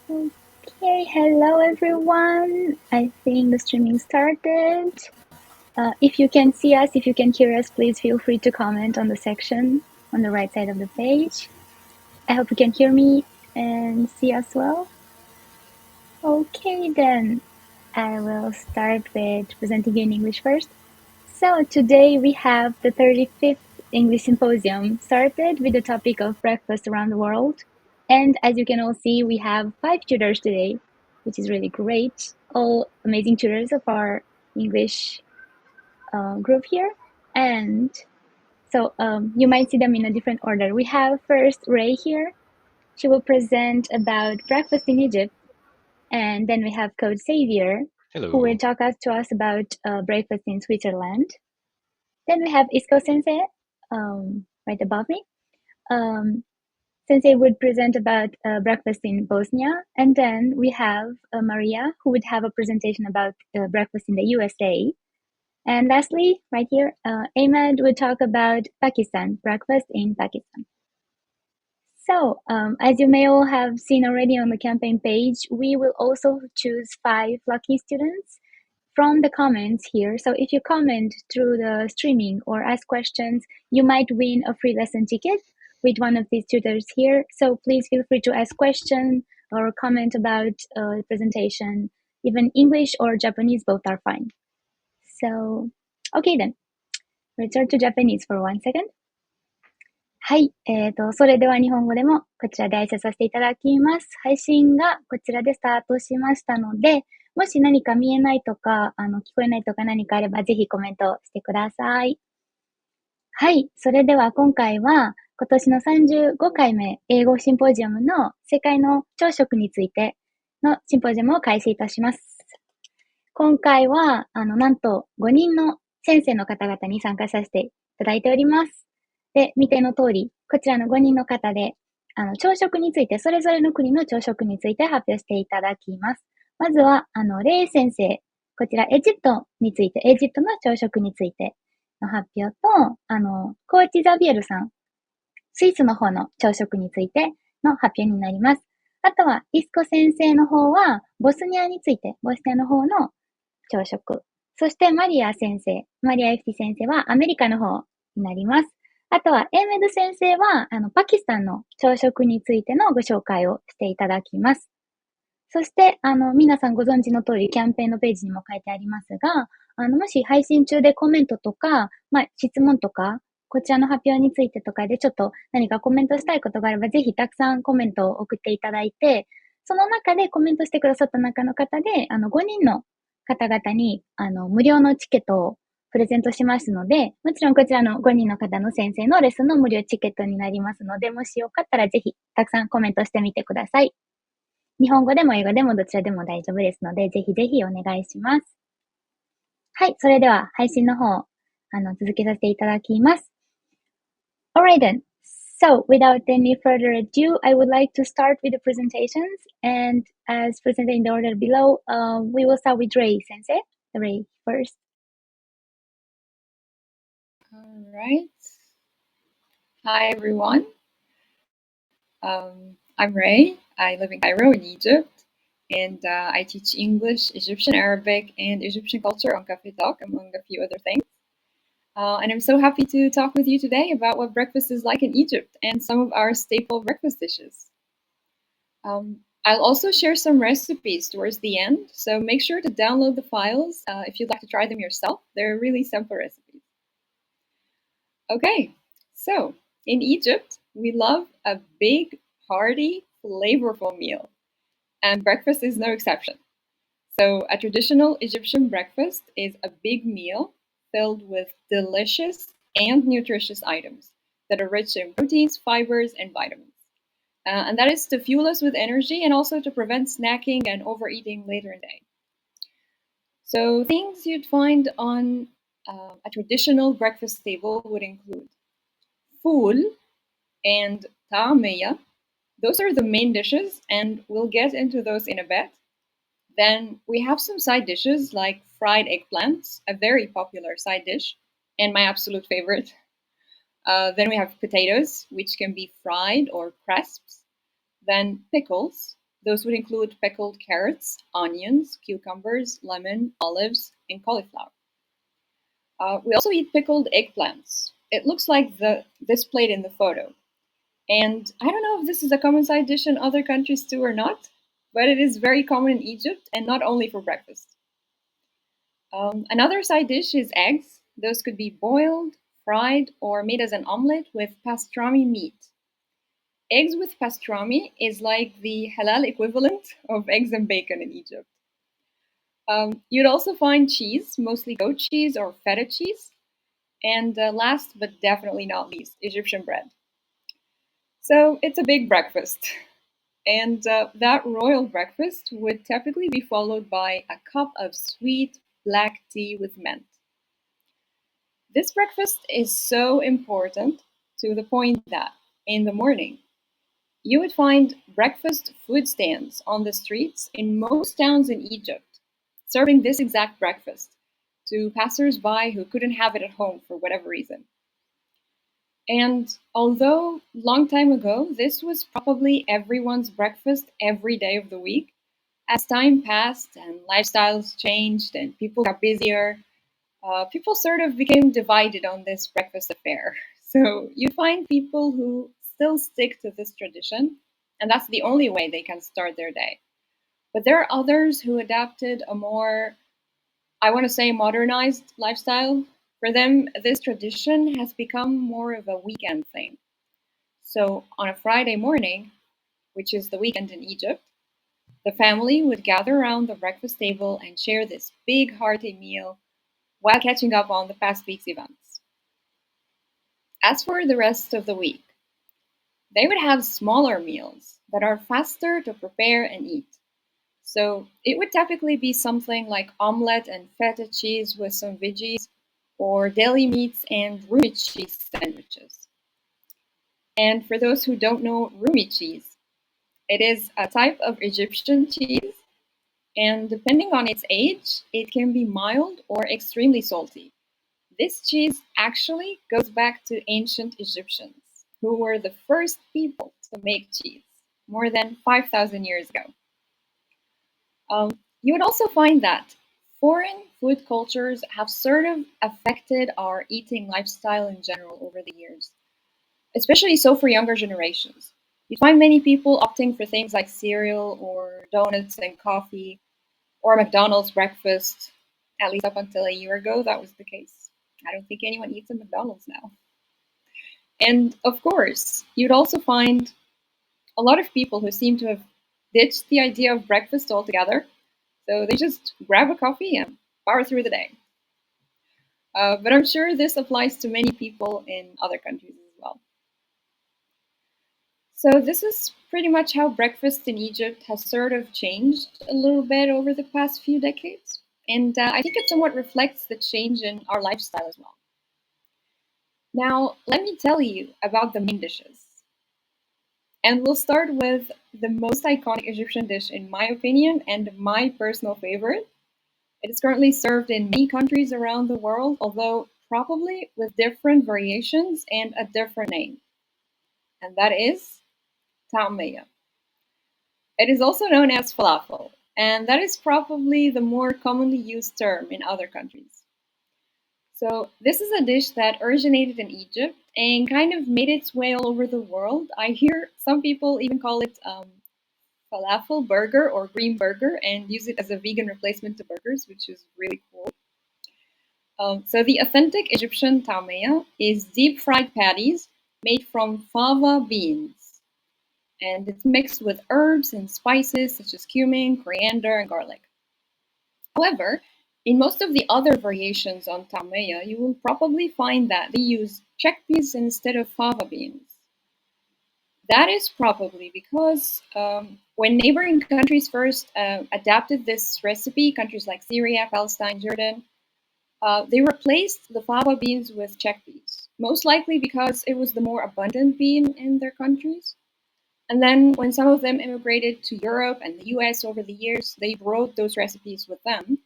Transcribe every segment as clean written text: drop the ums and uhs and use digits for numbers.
Okay, hello everyone. I think the streaming started. If you can see us, if you can hear us, please feel free to comment on the section on the right side of the page. I hope you can hear me and see us well. Okay, then I will start with presenting you in English first. So today we have the 35th English Symposium started with the topic of breakfast around the world. And as you can all see, we have 5 tutors today, which is really great. All amazing tutors of our English group here. And so you might see them in a different order. We have first Ray here. She will present about breakfast in Egypt. And then we have CoachXavier, who will talk to us about breakfast in Switzerland. Then we have Isco Sensei, right above me. Sensei would present about breakfast in Bosnia. And then we have Maria, who would have a presentation about breakfast in the USA. And lastly, right here, Ahmed would talk about Pakistan, breakfast in Pakistan. So, as you may all have seen already on the campaign page, we will also choose 5 lucky students from the comments here. So if you comment through the streaming or ask questions, you might win a free lesson ticket with one of these tutors here. So please feel free to ask questions or comment about the presentation. Even English or Japanese, both are fine. So, okay then. Return to Japanese for 1 second. はい。それでは日本語でもこちらで挨拶させていただきます。配信がこちらでスタートしましたので、もし何か見えないとか、聞こえないとか何かあれば、ぜひコメントしてください。はい。それでは今回は、今年の35回目、英語シンポジウムの世界の朝食についてのシンポジウムを開始いたします。今回は、なんと5人の先生の方々に参加させていただいております。で、見ての通り、こちらの5人の方で、朝食について、それぞれの国の朝食について発表していただきます。まずは、レイ先生、こちらエジプトについて、エジプトの朝食についての発表と、コーチザビエルさん、スイスの方の朝食についての発表になります。あとは、イスコ先生の方は、ボスニアについて、ボスニアの方の朝食。そして、マリア先生、マリア FT 先生はアメリカの方になります。あとは、エーメド先生は、パキスタンの朝食についてのご紹介をしていただきます。そして、皆さんご存知の通り、キャンペーンのページにも書いてありますが、もし配信中でコメントとか、質問とか、こちらの発表についてとかでちょっと何かコメントしたいことがあれば、ぜひたくさんコメントを送っていただいて、その中でコメントしてくださった中の方で、5人の方々に、無料のチケットをプレゼントしますので、もちろんこちらの5人の方の先生のレッスンの無料チケットになりますので、もしよかったらぜひたくさんコメントしてみてください。日本語でも英語でもどちらでも大丈夫ですので、ぜひぜひお願いします。はい、それでは配信の方、続けさせていただきます。Alright then. So, without any further ado, I would like to start with the presentations. And as presented in the order below, we will start with Ray Sensei. Ray first. All right. Hi, everyone. I'm Ray. I live in Cairo in Egypt, and I teach English, Egyptian Arabic, and Egyptian culture on Cafetalk, among a few other things. And I'm so happy to talk with you today about what breakfast is like in Egypt and some of our staple breakfast dishes. I'll also share some recipes towards the end, so make sure to download the files if you'd like to try them yourself. They're really simple recipes. Okay, so in Egypt, we love a big, hearty, flavorful meal, and breakfast is no exception. So a traditional Egyptian breakfast is a big meal filled with delicious and nutritious items that are rich in proteins, fibers, and vitamins. And that is to fuel us with energy and also to prevent snacking and overeating later in the day. So things you'd find on a traditional breakfast table would include fool and ta'amiyya. Those are the main dishes, and we'll get into those in a bit. Then we have some side dishes like fried eggplants, a very popular side dish, and my absolute favorite. Then we have potatoes, which can be fried or crisps. Then pickles, Those would include pickled carrots, onions, cucumbers, lemon, olives, and cauliflower. We also eat pickled eggplants. It looks like this plate in the photo. And I don't know if this is a common side dish in other countries too or not, but it is very common in Egypt and not only for breakfast. Another side dish is eggs. Those could be boiled, fried, or made as an omelet with pastrami meat. Eggs with pastrami is like the halal equivalent of eggs and bacon in Egypt. You'd also find cheese, mostly goat cheese or feta cheese. And last but definitely not least, Egyptian bread. So it's a big breakfast. And that royal breakfast would typically be followed by a cup of sweet black tea with mint. This breakfast is so important to the point that in the morning, you would find breakfast food stands on the streets in most towns in Egypt, serving this exact breakfast to passers-by who couldn't have it at home for whatever reason. And although long time ago, this was probably everyone's breakfast every day of the week, as time passed and lifestyles changed and people got busier, people sort of became divided on this breakfast affair. So you find people who still stick to this tradition, and that's the only way they can start their day. But there are others who adapted a more, I want to say, modernized lifestyle. For them, this tradition has become more of a weekend thing. So on a Friday morning, which is the weekend in Egypt, the family would gather around the breakfast table and share this big hearty meal while catching up on the past week's events. As for the rest of the week, they would have smaller meals that are faster to prepare and eat. So it would typically be something like omelette and feta cheese with some veggies, or deli meats and Rumi cheese sandwiches. And for those who don't know Rumi cheese, it is a type of Egyptian cheese, and depending on its age, it can be mild or extremely salty. This cheese actually goes back to ancient Egyptians, who were the first people to make cheese, more than 5,000 years ago. You would also find that foreign food cultures have sort of affected our eating lifestyle in general over the years, especially so for younger generations. You find many people opting for things like cereal or donuts and coffee or McDonald's breakfast. At least up until a year ago, that was the case. I don't think anyone eats at McDonald's now. And of course, you'd also find a lot of people who seem to have ditched the idea of breakfast altogether. So they just grab a coffee and power through the day. But I'm sure this applies to many people in other countries as well. So this is pretty much how breakfast in Egypt has sort of changed a little bit over the past few decades. And I think it somewhat reflects the change in our lifestyle as well. Now, let me tell you about the main dishes. And we'll start with the most iconic Egyptian dish, in my opinion, and my personal favorite. It is currently served in many countries around the world, although probably with different variations and a different name. And that is ta'amiyya. It is also known as falafel, and that is probably the more commonly used term in other countries. So this is a dish that originated in Egypt and kind of made its way all over the world. I hear some people even call it falafel burger or green burger and use it as a vegan replacement to burgers, which is really cool. So the authentic Egyptian ta'amiyya is deep fried patties made from fava beans. And it's mixed with herbs and spices such as cumin, coriander, and garlic. However, in most of the other variations on ta'amiyya, you will probably find that they use chickpeas instead of fava beans. That is probably because when neighboring countries first adapted this recipe, countries like Syria, Palestine, Jordan, they replaced the fava beans with chickpeas, most likely because it was the more abundant bean in their countries. And then when some of them immigrated to Europe and the US over the years, they brought those recipes with them.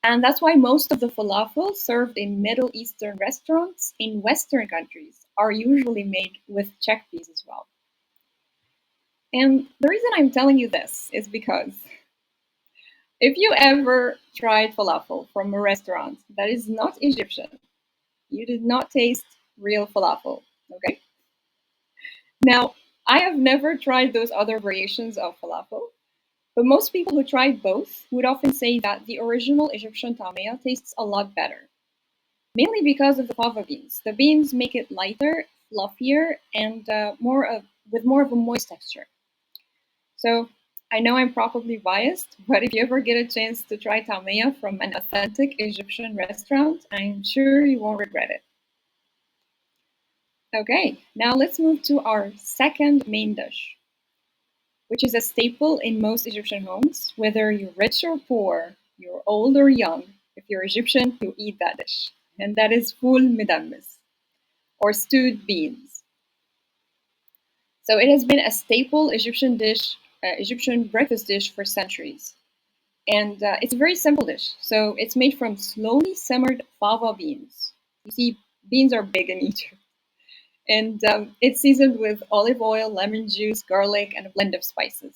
And that's why most of the falafel served in Middle Eastern restaurants in Western countries are usually made with chickpeas as well. And the reason I'm telling you this is because if you ever tried falafel from a restaurant that is not Egyptian, you did not taste real falafel, okay? Now, I have never tried those other variations of falafel, but most people who tried both would often say that the original Egyptian tamia tastes a lot better, mainly because of the fava beans. The beans make it lighter, fluffier, and with more of a moist texture. So I know I'm probably biased, but if you ever get a chance to try tamia from an authentic Egyptian restaurant, I'm sure you won't regret it. Okay, now let's move to our second main dish, which is a staple in most Egyptian homes. Whether you're rich or poor, you're old or young, if you're Egyptian, you eat that dish. And that is ful medammis, or stewed beans. So it has been a staple Egyptian breakfast dish for centuries. And it's a very simple dish. So it's made from slowly simmered fava beans. You see, beans are big in Egypt. And it's seasoned with olive oil, lemon juice, garlic, and a blend of spices.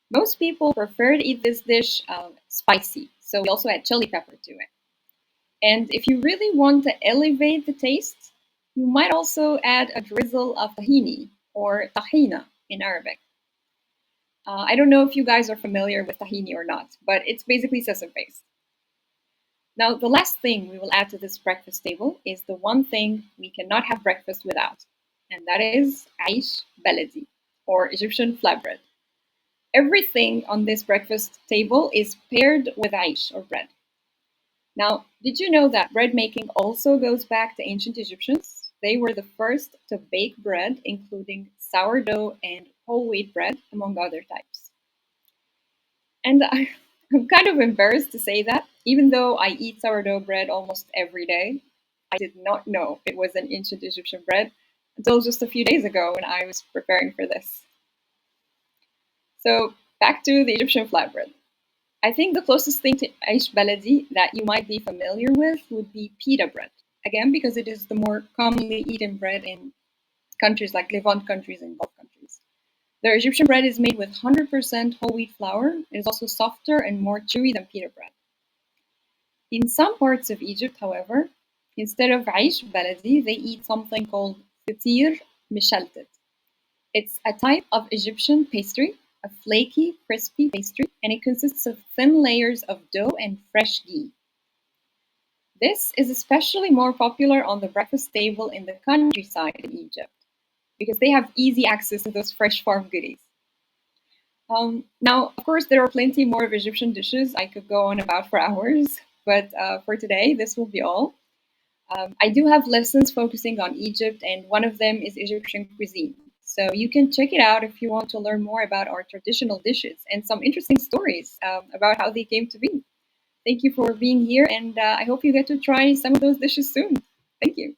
Most people prefer to eat this dish spicy, so we also add chili pepper to it. And if you really want to elevate the taste, you might also add a drizzle of tahini, or tahina in Arabic. I don't know if you guys are familiar with tahini or not, but it's basically sesame paste. Now, the last thing we will add to this breakfast table is the one thing we cannot have breakfast without, and that is aish baladi, or Egyptian flatbread. Everything on this breakfast table is paired with aish, or bread. Now, did you know that bread making also goes back to ancient Egyptians? They were the first to bake bread, including sourdough and whole wheat bread, among other types. And I'm kind of embarrassed to say that, even though I eat sourdough bread almost every day, I did not know it was an ancient Egyptian bread until just a few days ago when I was preparing for this. So, back to the Egyptian flatbread. I think the closest thing to aish baladi that you might be familiar with would be pita bread. Again, because it is the more commonly eaten bread in countries like Levant countries and Gulf countries. Their Egyptian bread is made with 100% whole wheat flour. It is also softer and more chewy than pita bread. In some parts of Egypt, however, instead of aish baladi, they eat something called fatir mishaltet. It's a type of Egyptian pastry, a flaky, crispy pastry, and it consists of thin layers of dough and fresh ghee. This is especially more popular on the breakfast table in the countryside in Egypt, because they have easy access to those fresh farm goodies. Now, of course, there are plenty more of Egyptian dishes I could go on about for hours, but for today, this will be all. I do have lessons focusing on Egypt, and one of them is Egyptian cuisine. So you can check it out if you want to learn more about our traditional dishes and some interesting stories about how they came to be. Thank you for being here, and I hope you get to try some of those dishes soon. Thank you.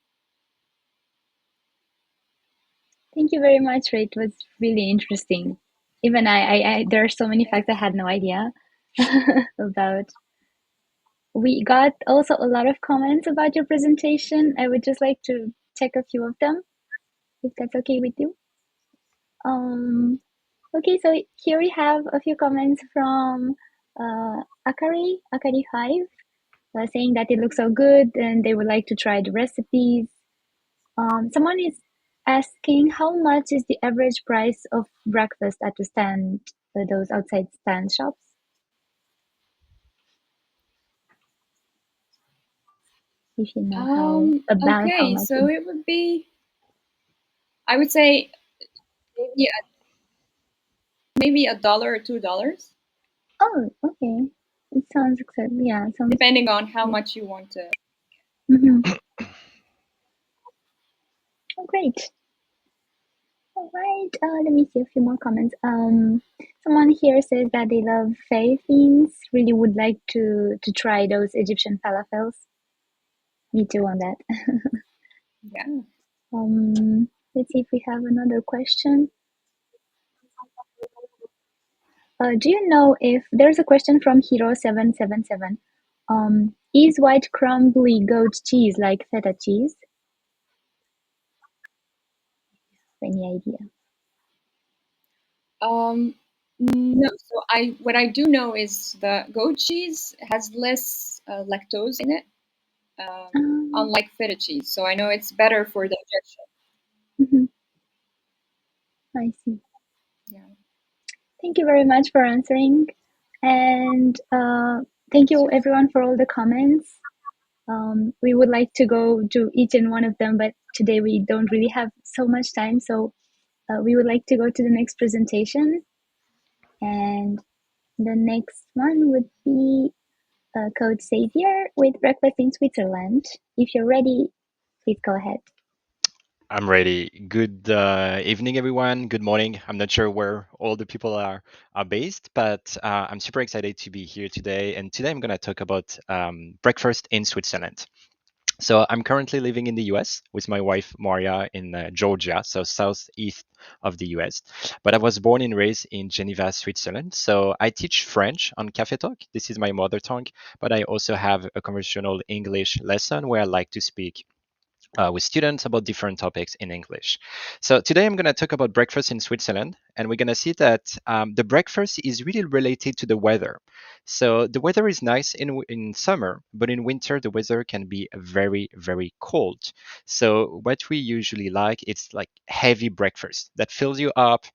Thank you very much, Ray. It was really interesting. Even there are so many facts I had no idea about. We got also a lot of comments about your presentation. I would just like to check a few of them, if that's okay with you. Okay, so here we have a few comments from Akari5, saying that it looks so good and they would like to try the recipes. Someone is asking how much is the average price of breakfast at the stand, those outside stand shops? If you know how Okay, much. so it would be, I would say, maybe $1 or $2. Oh, okay. It sounds good. Yeah, sounds. Depending on how much you want to. Oh, great. All right. Let me see a few more comments. Someone here says that they love faith beans. Really would like to try those Egyptian falafels. Me too on that. Yeah. Let's see if we have another question. Do you know if there's a question from Hero777? Is white crumbly goat cheese like feta cheese? Any idea? No. So what I do know is the goat cheese has less lactose in it, unlike feta cheese. So I know it's better for digestion. Mhm. I see. Yeah. Thank you very much for answering. And thank you everyone for all the comments. We would like to go to each and one of them, but today we don't really have so much time. So we would like to go to the next presentation. And the next one would be CoachXavier with Breakfast in Switzerland. If you're ready, please go ahead. I'm ready. Good evening, everyone. Good morning. I'm not sure where all the people are based, but I'm super excited to be here today. And today I'm going to talk about breakfast in Switzerland. So I'm currently living in the US with my wife Maria in Georgia, so southeast of the US. But I was born and raised in Geneva, Switzerland. So I teach French on Cafetalk. This is my mother tongue, but I also have a conversational English lesson where I like to speak with students about different topics in English. So today I'm going to talk about breakfast in Switzerland, and we're going to see that the breakfast is really related to the weather. So the weather is nice in summer, but in winter the weather can be very, very cold. So what we usually like, it's like heavy breakfast that fills you up.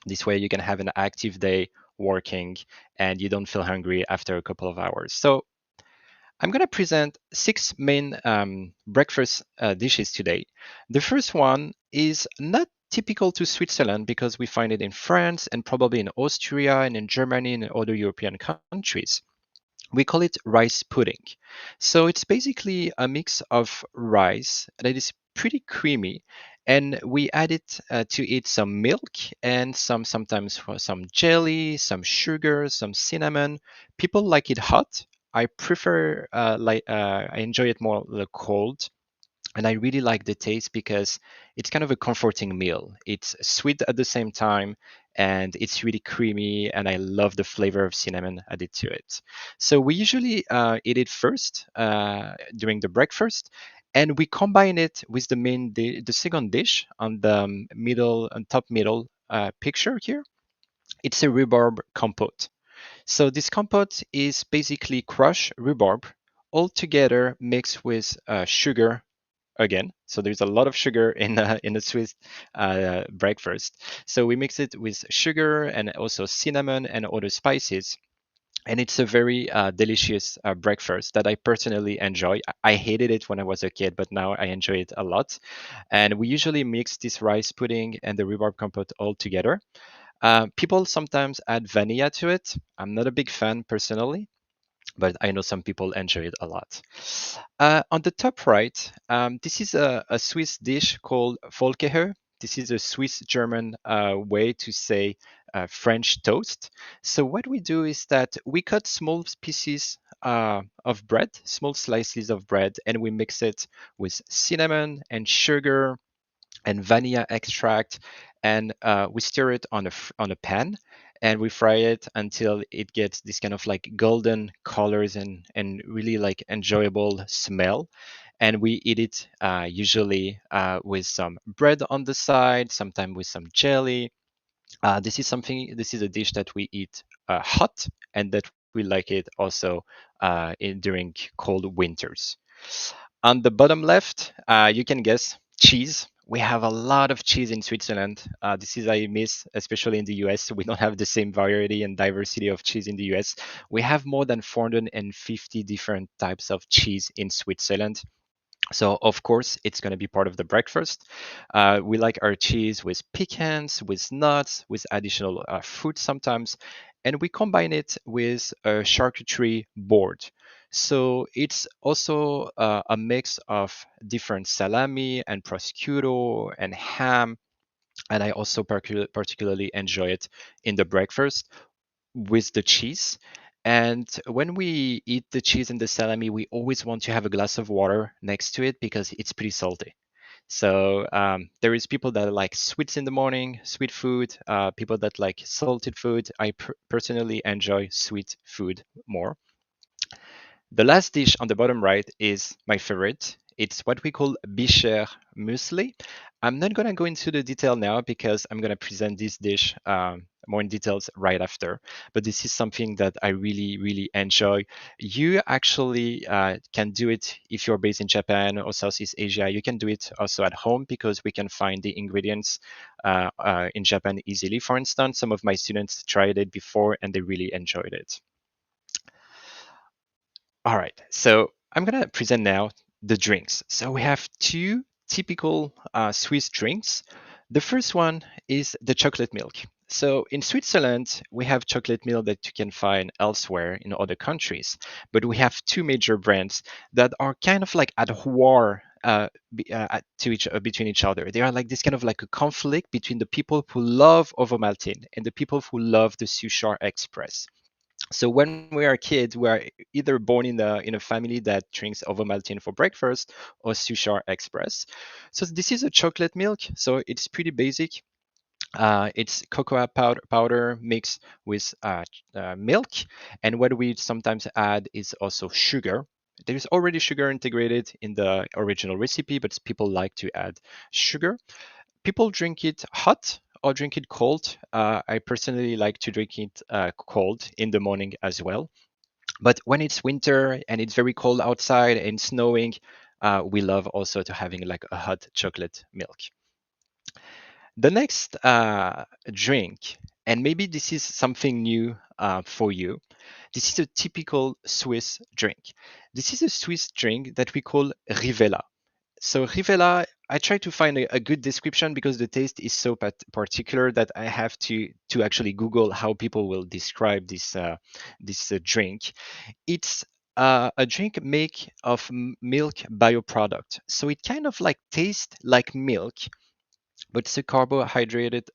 This way you can have an active day working and you don't feel hungry after a couple of hours. So I'm going to present six main breakfast dishes today. The first one is not typical to Switzerland because we find it in France and probably in Austria and in Germany and in other European countries. We call it rice pudding. So it's basically a mix of rice that is pretty creamy, and we add it to it some milk and sometimes some jelly, some sugar, some cinnamon. People like it hot. I prefer I enjoy it more cold, and I really like the taste because it's kind of a comforting meal. It's sweet at the same time and it's really creamy, and I love the flavor of cinnamon added to it. So we usually eat it first during the breakfast, and we combine it with the second dish on the middle on top middle picture here. It's a rhubarb compote. So this compote is basically crushed rhubarb all together mixed with sugar again. So there's a lot of sugar in the Swiss breakfast. So we mix it with sugar and also cinnamon and other spices. And it's a very delicious breakfast that I personally enjoy. I hated it when I was a kid, but now I enjoy it a lot. And we usually mix this rice pudding and the rhubarb compote all together. People sometimes add vanilla to it. I'm not a big fan personally, but I know some people enjoy it a lot. On the top right, this is a Swiss dish called Volkeher. This is a Swiss German way to say French toast. So, what we do is that we cut small pieces of bread, small slices of bread, and we mix it with cinnamon and sugar and vanilla extract, and we stir it on a pan, and we fry it until it gets this kind of like golden colors and really like enjoyable smell. And we eat it usually with some bread on the side, sometimes with some jelly. This is a dish that we eat hot, and that we like it also during cold winters. On the bottom left, you can guess cheese. We have a lot of cheese in Switzerland. This is I miss, especially in the US. We don't have the same variety and diversity of cheese in the US. We have more than 450 different types of cheese in Switzerland. So of course it's going to be part of the breakfast. We like our cheese with pecans, with nuts, with additional fruit sometimes, and we combine it with a charcuterie board. So it's also a mix of different salami and prosciutto and ham, and I also particularly enjoy it in the breakfast with the cheese. And when we eat the cheese and the salami, we always want to have a glass of water next to it because it's pretty salty. So there is people that like sweets in the morning, sweet food. People that like salted food. I personally enjoy sweet food more. The last dish on the bottom right is my favorite. It's what we call bichère muesli. I'm not going to go into the detail now because I'm going to present this dish more in details right after. But this is something that I really, really enjoy. You actually can do it if you're based in Japan or Southeast Asia. You can do it also at home because we can find the ingredients in Japan easily. For instance, some of my students tried it before and they really enjoyed it. All right, so I'm gonna present now the drinks. So we have two typical Swiss drinks. The first one is the chocolate milk. So in Switzerland, we have chocolate milk that you can find elsewhere in other countries, but we have two major brands that are kind of like at war between each other. They are like this kind of like a conflict between the people who love Ovomaltine and the people who love the Suchard Express. So when we are kids, we are either born in a family that drinks Ovomaltine for breakfast or Suchard Express. So this is a chocolate milk, so it's pretty basic. It's cocoa powder mixed with milk, and what we sometimes add is also sugar. There is already sugar integrated in the original recipe, but people like to add sugar. People drink it hot or drink it cold. I personally like to drink it cold in the morning as well. But when it's winter and it's very cold outside and snowing, we love also to having like a hot chocolate milk. The next drink, and maybe this is something new for you, this is a typical Swiss drink. This is a Swiss drink that we call Rivella. So Rivella, I try to find a good description because the taste is so particular that I have to actually Google how people will describe this drink. It's a drink made of milk bioproduct. So it kind of like tastes like milk, but it's a carbohydrated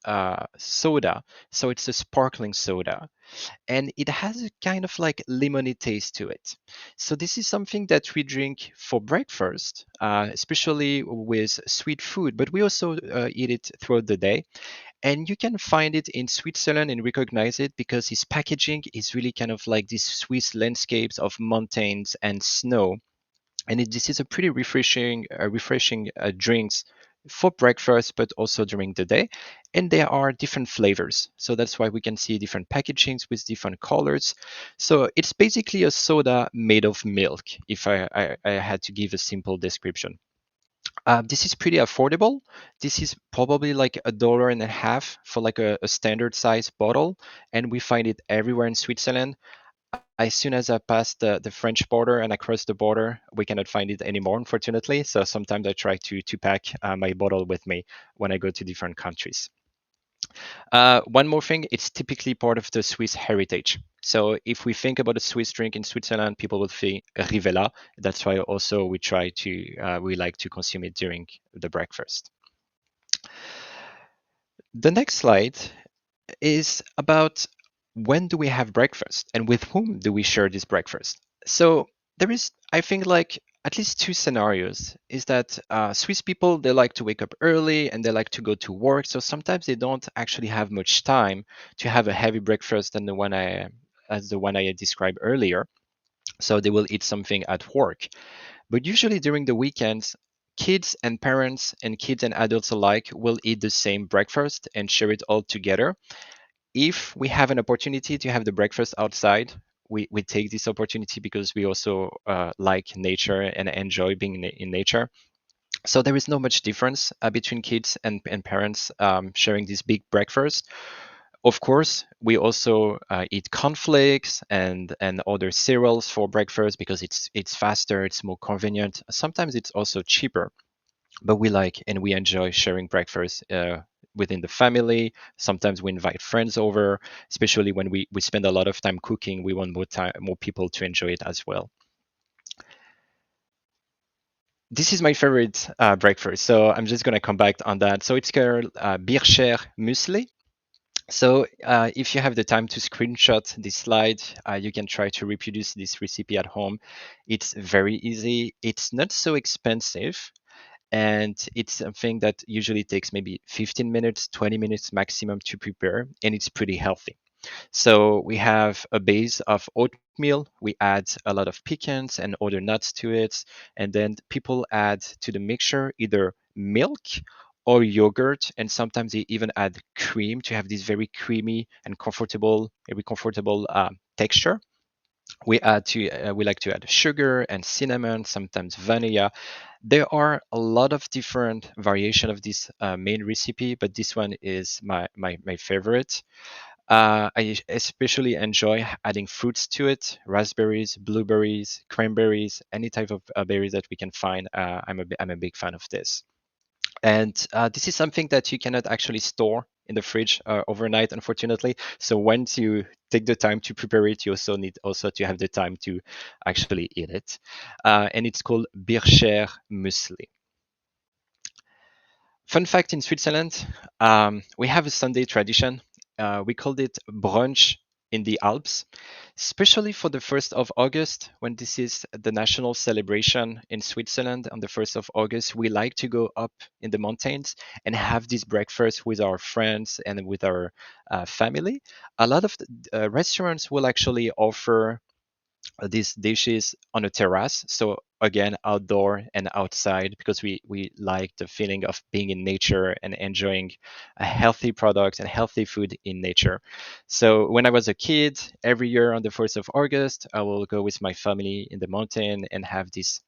soda. So it's a sparkling soda and it has a kind of like lemony taste to it. So this is something that we drink for breakfast, especially with sweet food, but we also eat it throughout the day. And you can find it in Switzerland and recognize it because its packaging is really kind of like these Swiss landscapes of mountains and snow. And this is a pretty refreshing drinks for breakfast, but also during the day. And there are different flavors, so that's why we can see different packagings with different colors. So it's basically a soda made of milk. If I had to give a simple description. This is pretty affordable. This is probably like $1.50 for like a standard size bottle, and we find it everywhere in Switzerland. As soon as I pass the French border and I cross the border, we cannot find it anymore, unfortunately. So sometimes I try to pack my bottle with me when I go to different countries. One more thing, it's typically part of the Swiss heritage. So if we think about a Swiss drink in Switzerland, people will think Rivella. That's why also we like to consume it during the breakfast. The next slide is about when do we have breakfast and with whom do we share this breakfast. So there is, I think, like at least two scenarios. Is that Swiss people, they like to wake up early and they like to go to work, so sometimes they don't actually have much time to have a heavy breakfast than the one I described earlier. So they will eat something at work. But usually during the weekends, kids and adults alike will eat the same breakfast and share it all together. If we have an opportunity to have the breakfast outside, we take this opportunity because we also like nature and enjoy being in nature. So there is no much difference between kids and parents sharing this big breakfast. Of course, we also eat cornflakes and other cereals for breakfast because it's faster, it's more convenient. Sometimes it's also cheaper, but we like and we enjoy sharing breakfast within the family. Sometimes we invite friends over, especially when we spend a lot of time cooking. We want more people to enjoy it as well. This is my favorite breakfast, so I'm just going to come back on that. So it's called Bircher Muesli. So if you have the time to screenshot this slide, you can try to reproduce this recipe at home. It's very easy. It's not so expensive. And it's something that usually takes maybe 15 minutes, 20 minutes maximum to prepare, and it's pretty healthy. So we have a base of oatmeal. We add a lot of pecans and other nuts to it. And then people add to the mixture either milk or yogurt. And sometimes they even add cream to have this very creamy and very comfortable texture. We like to add sugar and cinnamon, sometimes vanilla. There are a lot of different variation of this main recipe, but this one is my favorite. I especially enjoy adding fruits to it: raspberries, blueberries, cranberries, any type of berries that we can find. I'm a big fan of this. And this is something that you cannot actually store in the fridge overnight, unfortunately. So once you take the time to prepare it, you also need to have the time to actually eat it. And it's called Bircher muesli. Fun fact: in Switzerland, we have a Sunday tradition. We called it brunch in the Alps, especially for the 1st of August, when this is the national celebration in Switzerland. On the 1st of August, we like to go up in the mountains and have this breakfast with our friends and with our family. A lot of restaurants will actually offer these dishes on a terrace, so again outdoor and outside, because we like the feeling of being in nature and enjoying a healthy product and healthy food in nature. So when I was a kid, every year on the 1st of August, I will go with my family in the mountain and have these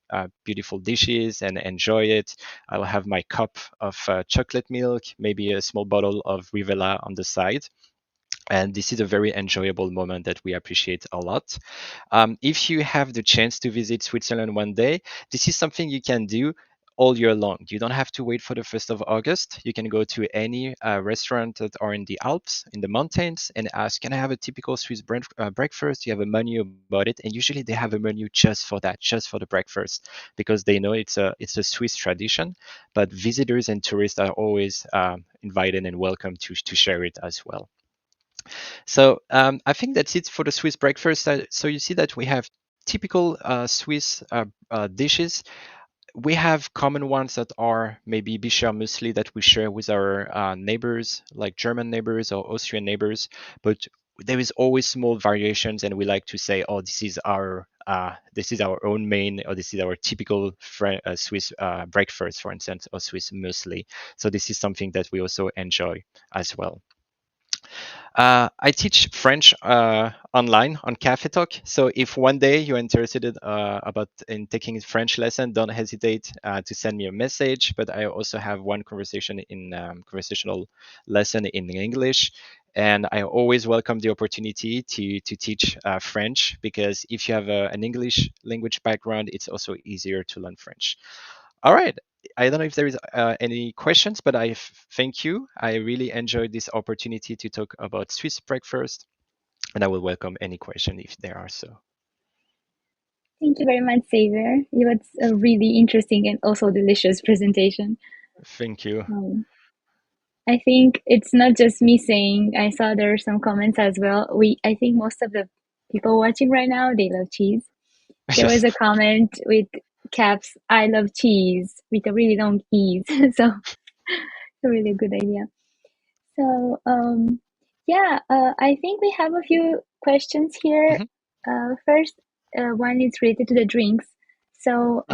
beautiful dishes and enjoy it. I will have my cup of chocolate milk, maybe a small bottle of Rivella on the side. And this is a very enjoyable moment that we appreciate a lot. If you have the chance to visit Switzerland one day, this is something you can do all year long. You don't have to wait for the 1st of August. You can go to any restaurant that are in the Alps, in the mountains, and ask, can I have a typical Swiss breakfast? You have a menu about it. And usually they have a menu just for that, just for the breakfast, because they know it's a Swiss tradition. But visitors and tourists are always invited and welcome to share it as well. So I think that's it for the Swiss breakfast. So you see that we have typical Swiss dishes. We have common ones that are maybe Bisher muesli that we share with our neighbors, like German neighbors or Austrian neighbors. But there is always small variations, and we like to say, "Oh, this is our own main, or this is our typical Swiss breakfast, for instance, or Swiss muesli." So this is something that we also enjoy as well. I teach French online on Cafetalk. So if one day you're interested in taking a French lesson, don't hesitate to send me a message. But I also have one conversational lesson in English. And I always welcome the opportunity to teach French, because if you have an English language background, it's also easier to learn French. All right. I don't know if there is any questions, but thank you. I really enjoyed this opportunity to talk about Swiss breakfast, and I will welcome any question if there are so. Thank you very much, Xavier. It was a really interesting and also delicious presentation. Thank you. I think it's not just me saying. I saw there are some comments as well. I think most of the people watching right now, they love cheese. There was a comment with caps, "I love cheese," with a really long E's. So it's a really good idea. So I think we have a few questions here. First, one is related to the drinks. So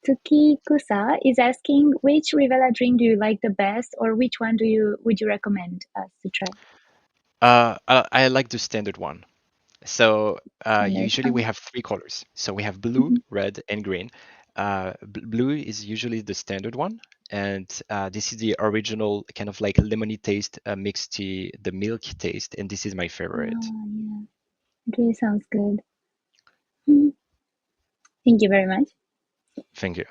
Tukikusa is asking, which Rivella drink do you like the best, or which one would you recommend us to try? I like the standard one. So usually we have 3 colors. So we have blue, red, and green. Blue is usually the standard one, and this is the original kind of like lemony taste mixed to the milk taste, and this is my favorite. Yeah, it really sounds good. Thank you very much. Thank you.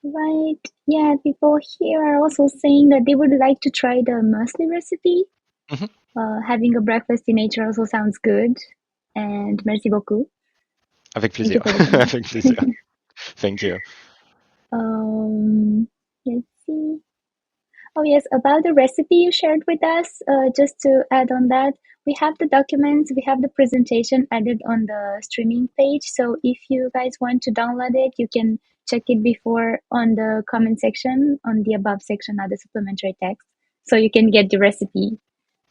Right. Yeah, people here are also saying that they would like to try the muesli recipe. Having a breakfast in nature also sounds good. And merci beaucoup. Avec Thank you plaisir. for the comment. Avec plaisir. Thank you. Let's see. Oh yes, about the recipe you shared with us, just to add on that, we have the documents, we have the presentation added on the streaming page. So if you guys want to download it, you can check it before on the comment section, on the above section, of the supplementary text. So you can get the recipe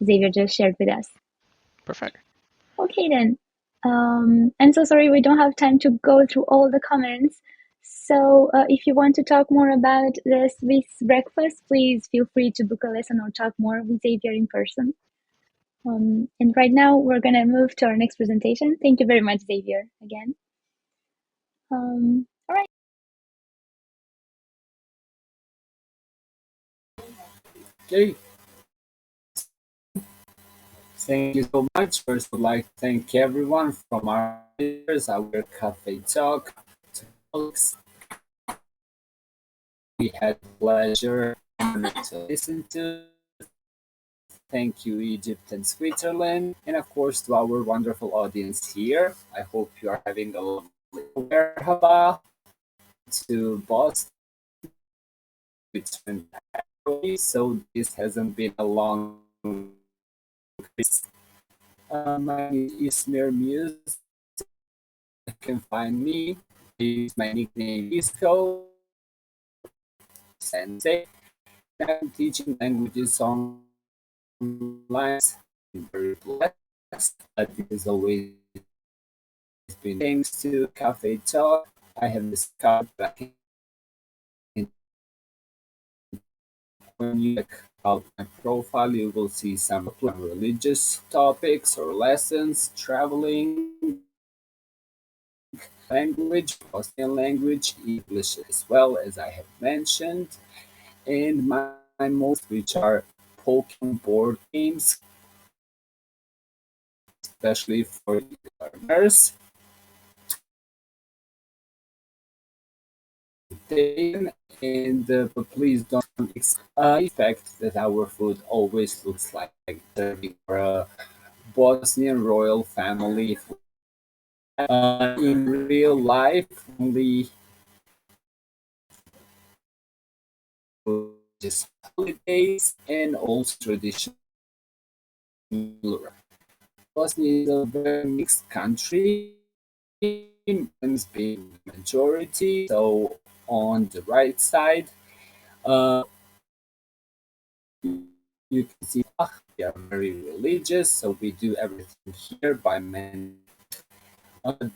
Xavier just shared with us. Perfect. Okay then. I'm so sorry we don't have time to go through all the comments. So if you want to talk more about the Swiss breakfast, please feel free to book a lesson or talk more with Xavier in person. And right now we're going to move to our next presentation. Thank you very much, Xavier, again. All right. Okay. Thank you so much. First, I would like to thank everyone from our leaders, our Cafetalk talks. We had pleasure to listen to. Thank you, Egypt and Switzerland, and of course to our wonderful audience here. I hope you are having a lovely merhaba to Boston. So this hasn't been a long. My name is Ismir Muse. You can find me. My nickname is Isco Sensei. I'm teaching languages online. I'm very blessed. It has always been thanks to Cafetalk. I have discovered that when you check out my profile, you will see some religious topics or lessons, traveling, language, Bosnian language, English as well, as I have mentioned, and my most, which are Pokemon board games, especially for learners. But please don't expect that our food always looks like serving for a Bosnian royal family. In real life, only just holidays and also traditional. Bosnia is a very mixed country, Muslims being the majority. So on the right side, you can see we are very religious, so we do everything here by men.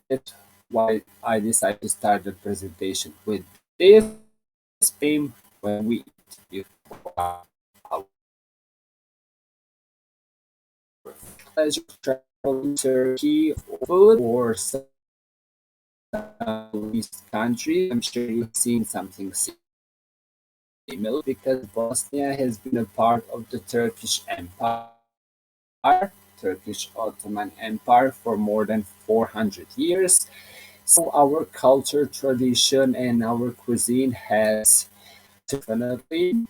That's why I decided to start the presentation with this theme when we eat our pleasure traveling to Turkey food or some East country. I'm sure you've seen something similar because Bosnia has been a part of the Turkish Empire, Turkish Ottoman Empire, for more than 400 years. So our culture, tradition, and our cuisine has definitely.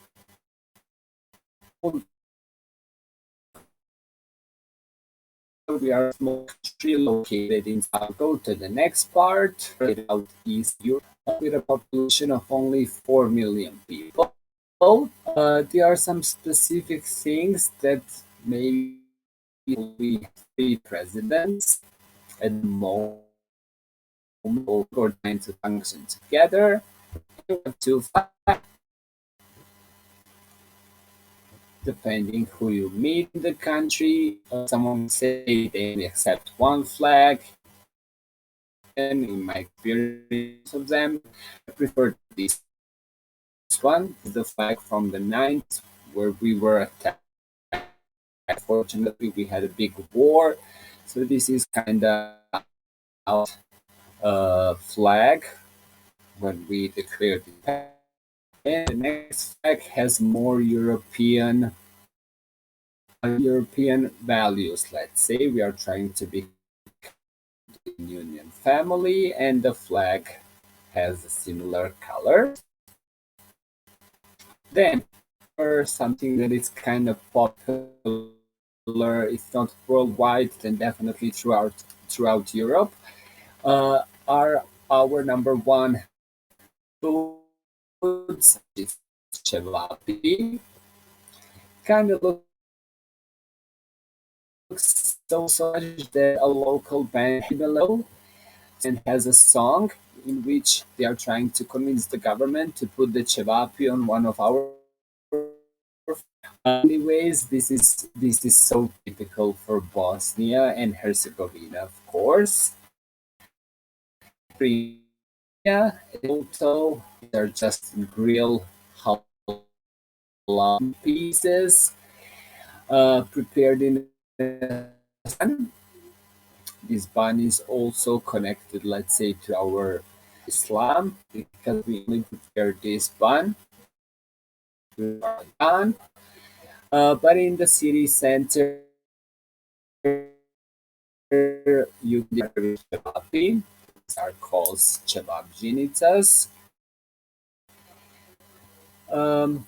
We are a small country located in South. Go to the next part, Southeast Europe, with a population of only 4 million people. There are some specific things that maybe we have 3 presidents at the moment or trying to function together. To depending who you meet in the country, someone say they accept one flag. And in my experience of them, I prefer this one, the flag from the 9th, where we were attacked. Fortunately, we had a big war, so this is kind of our flag when we declared it. And the next flag has more European values. Let's say we are trying to be union family, and the flag has a similar color. Then, for something that is kind of popular, if not worldwide, then definitely throughout Europe, are our number one foods. It's cevapi. Kind of looks so much that a local band below and has a song in which they are trying to convince the government to put the cevapi on one of our Anyways, this is so typical for Bosnia and Herzegovina, of course. Yeah, also they're just grilled halal pieces, prepared in a pan. This bun is also connected, let's say, to our Islam because we only prepare this bun with Ramadan. But in the city center, you can get chapapi. These are called cevapcinitas. Um,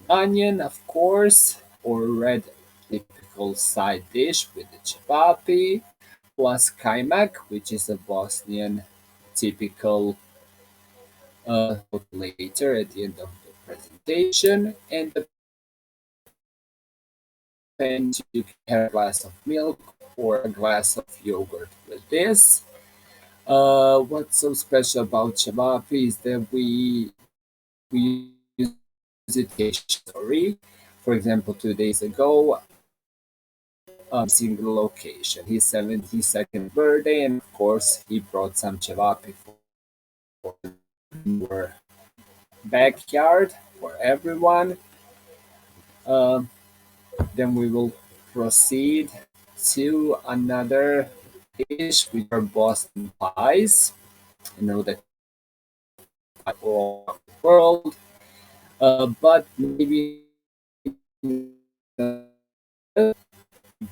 Onion, of course, or red typical side dish with the chapapi, plus kaimak, which is a Bosnian typical later at the end of the presentation, and the pen you can have a glass of milk or a glass of yogurt with this. What's so special about chapapi is that we use it occasionally. For example, 2 days ago, single location. His 72nd birthday, and of course, he brought some chapapi for our backyard for everyone. Then we will proceed to another dish, which are Boston pies. I know that all over the world, but maybe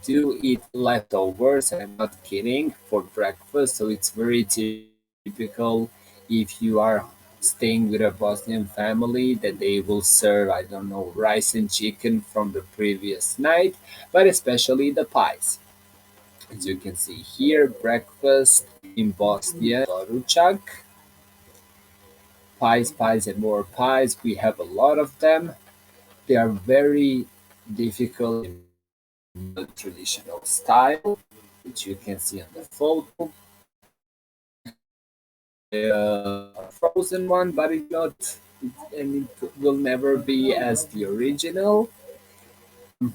do eat leftovers. I'm not kidding, for breakfast. So it's very typical if you are staying with a Bosnian family that they will serve, I don't know, rice and chicken from the previous night, but especially the pies. As you can see here, breakfast in Bosnia, doručak, pies, and more pies. We have a lot of them. They are very difficult in the traditional style, which you can see on the photo. A frozen one, but it's not, and it will never be as the original. I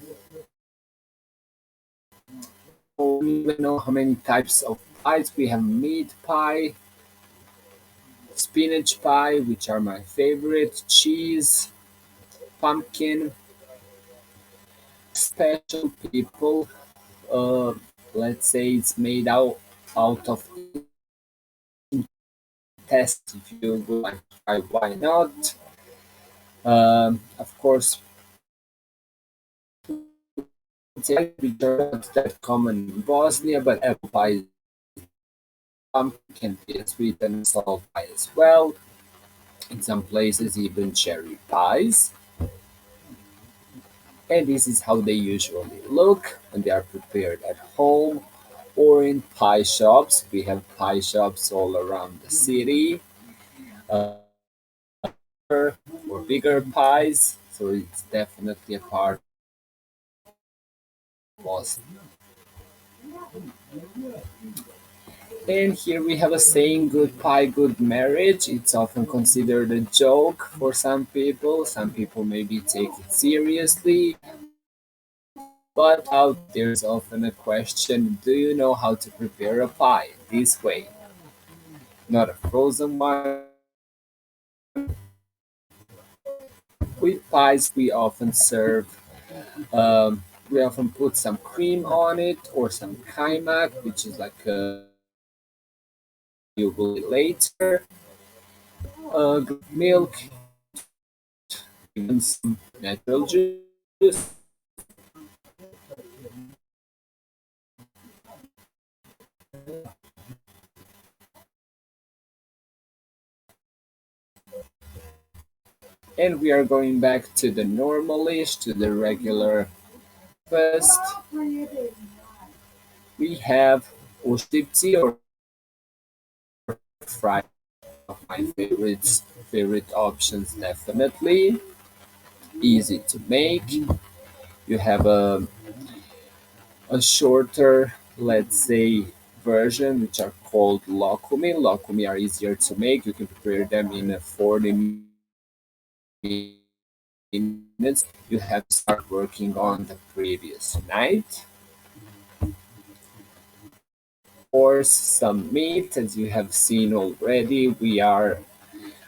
don't even know how many types of pies we have: meat pie, spinach pie, which are my favorite, cheese, pumpkin. Special people, uh, let's say it's made out of test. If you would like to try, why not? Of course, which are not that common in Bosnia, but apple pie can be a sweet and salt pie as well. In some places, even cherry pies. And this is how they usually look when they are prepared at home or in pie shops. We have pie shops all around the city, or bigger pies, so it's definitely a part of Boston. And here we have a saying, good pie, good marriage. It's often considered a joke for some people. Some people maybe take it seriously. But out there's often a question, do you know how to prepare a pie this way? Not a frozen one. With pies, we often put some cream on it or some kaimak, which is like a you will eat later. Milk, even some natural juice. And we are going back to the normalish, to the regular first. We have uštipci or fried, of my favorite options, definitely. Easy to make. You have a shorter, let's say, version, which are called lokumi. Lokumi are easier to make. You can prepare them in a 40 minutes minutes, you have to start working on the previous night. Of course, some meat, as you have seen already. We are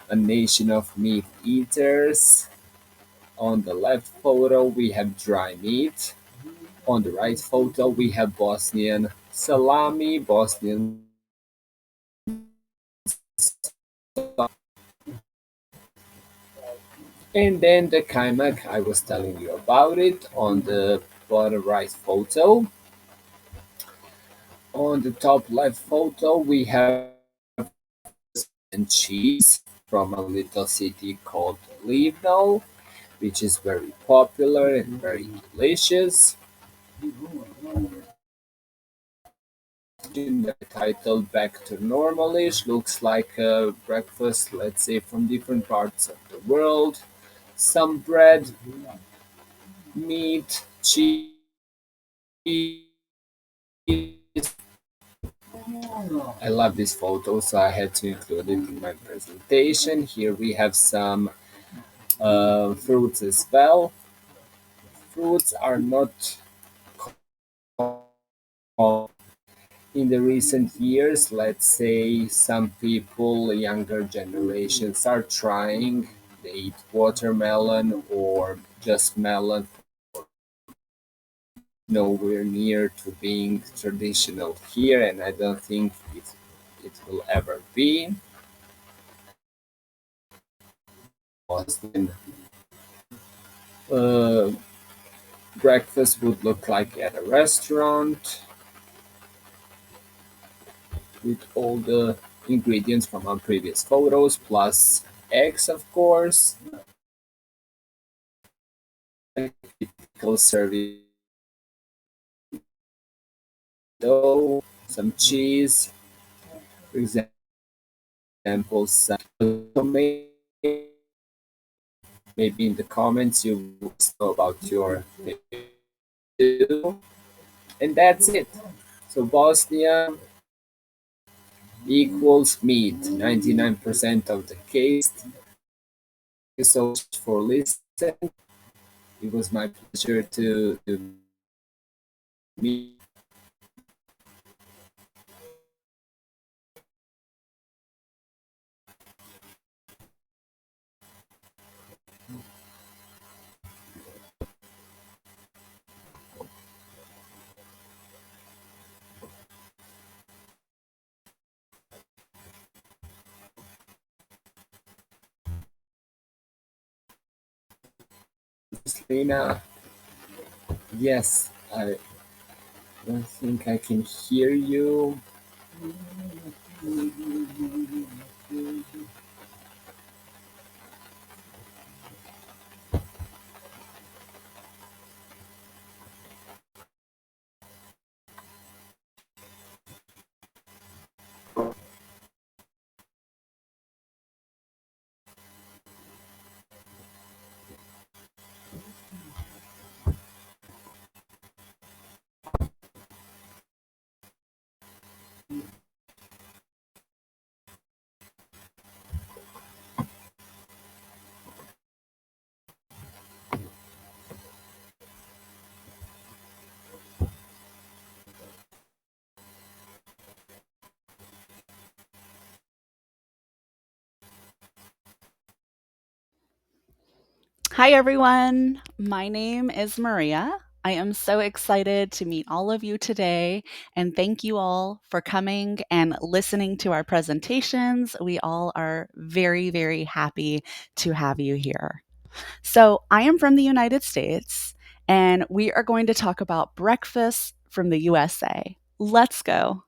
a nation of meat eaters. On the left photo, we have dry meat. On the right photo, we have Bosnian salami, Bosnian and then the kaimak, I was telling you about it on the bottom right photo. On the top left photo, we have and cheese from a little city called Livno, which is very popular and very delicious. The title Back to Normalish looks like a breakfast, let's say, from different parts of the world. Some bread, meat, cheese. I love this photo, so I had to include it in my presentation. Here we have some fruits as well. Fruits are not common in the recent years. Let's say some people, younger generations, are trying. They eat watermelon or just melon, nowhere near to being traditional here, and I don't think it will ever be. Boston breakfast would look like at a restaurant with all the ingredients from our previous photos plus eggs, of course. Typical serving dough, some cheese, for example, some tomato. Maybe in the comments you will know about your and that's it. So Bosnia equals meat, 99% of the case. Thank you so much for listening. It was my pleasure to meet. Lena, yes, I don't think I can hear you. Hi, everyone. My name is Maria. I am so excited to meet all of you today, and thank you all for coming and listening to our presentations. We all are very, very happy to have you here. So, I am from the United States, and we are going to talk about breakfast from the USA. Let's go.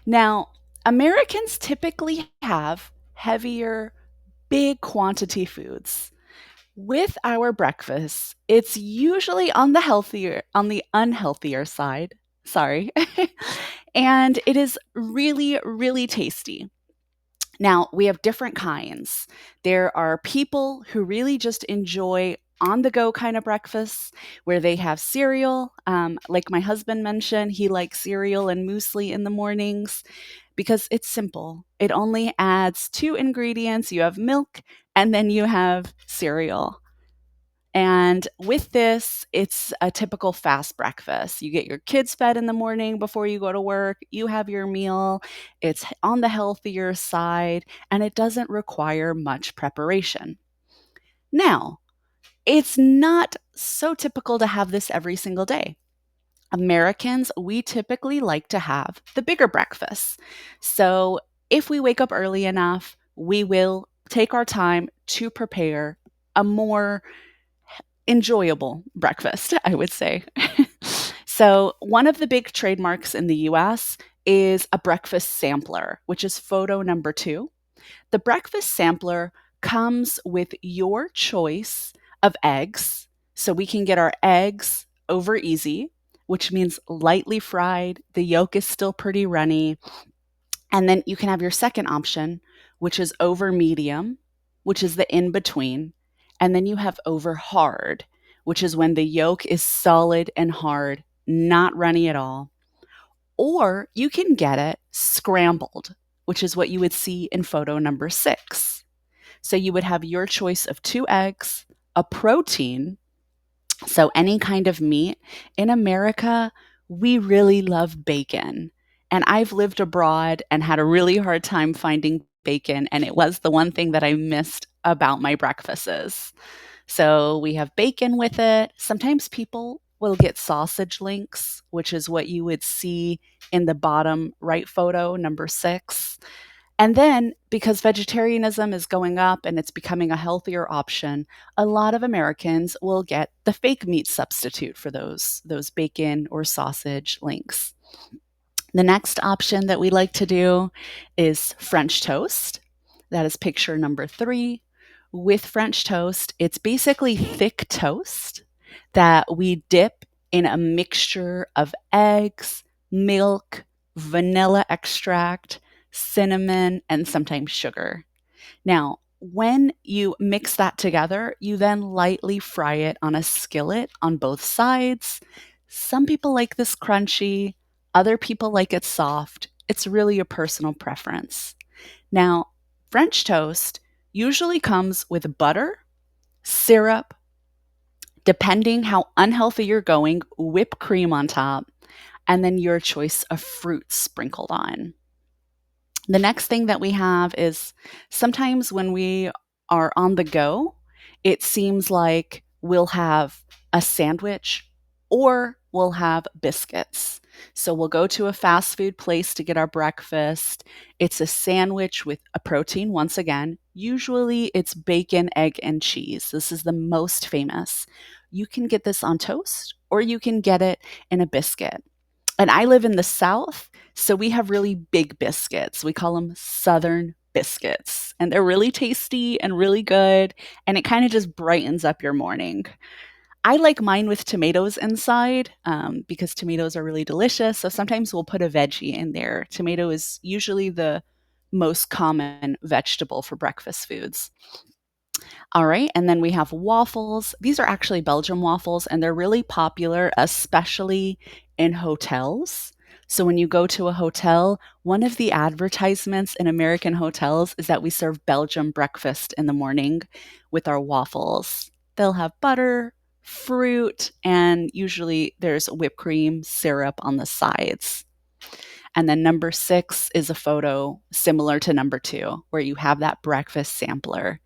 Now, Americans typically have heavier, big quantity foods. With our breakfast, it's usually on the unhealthier side. Sorry. And it is really, really tasty. Now, we have different kinds. There are people who really just enjoy on-the-go kind of breakfasts where they have cereal. Like my husband mentioned, he likes cereal and muesli in the mornings because it's simple. It only adds 2 ingredients. You have milk and then you have cereal. And with this, it's a typical fast breakfast. You get your kids fed in the morning before you go to work. You have your meal. It's on the healthier side, and it doesn't require much preparation. Now, it's not so typical to have this every single day. Americans, we typically like to have the bigger breakfasts. So if we wake up early enough, we will take our time to prepare a more enjoyable breakfast, I would say. So one of the big trademarks in the US is a breakfast sampler, which is photo number 2. The breakfast sampler comes with your choice of eggs. So we can get our eggs over easy, which means lightly fried. The yolk is still pretty runny. And then you can have your second option, which is over medium, which is the in between. And then you have over hard, which is when the yolk is solid and hard, not runny at all. Or you can get it scrambled, which is what you would see in photo number 6. So you would have your choice of 2 eggs, a protein, so any kind of meat. In America, we really love bacon. And I've lived abroad and had a really hard time finding bacon, and it was the one thing that I missed about my breakfasts. So we have bacon with it. Sometimes people will get sausage links, which is what you would see in the bottom right photo, number 6. And then, because vegetarianism is going up and it's becoming a healthier option, a lot of Americans will get the fake meat substitute for those bacon or sausage links. The next option that we like to do is French toast. That is picture number 3. With French toast, it's basically thick toast that we dip in a mixture of eggs, milk, vanilla extract, cinnamon, and sometimes sugar. Now, when you mix that together, you then lightly fry it on a skillet on both sides. Some people like this crunchy, other people like it soft. It's really a personal preference. Now, French toast usually comes with butter, syrup, depending how unhealthy you're going, whipped cream on top, and then your choice of fruits sprinkled on. The next thing that we have is sometimes when we are on the go, it seems like we'll have a sandwich or we'll have biscuits. So we'll go to a fast food place to get our breakfast. It's a sandwich with a protein, once again. Usually it's bacon, egg, and cheese. This is the most famous. You can get this on toast or you can get it in a biscuit. And I live in the South, so we have really big biscuits. We call them Southern biscuits. And they're really tasty and really good. And it kind of just brightens up your morning. I like mine with tomatoes inside because tomatoes are really delicious. So sometimes we'll put a veggie in there. Tomato is usually the most common vegetable for breakfast foods. All right, and then we have waffles. These are actually Belgian waffles, and they're really popular, especially in hotels. So when you go to a hotel, one of the advertisements in American hotels is that we serve Belgian breakfast in the morning with our waffles. They'll have butter, fruit, and usually there's whipped cream, syrup on the sides. And then number 6 is a photo similar to number 2, where you have that breakfast sampler.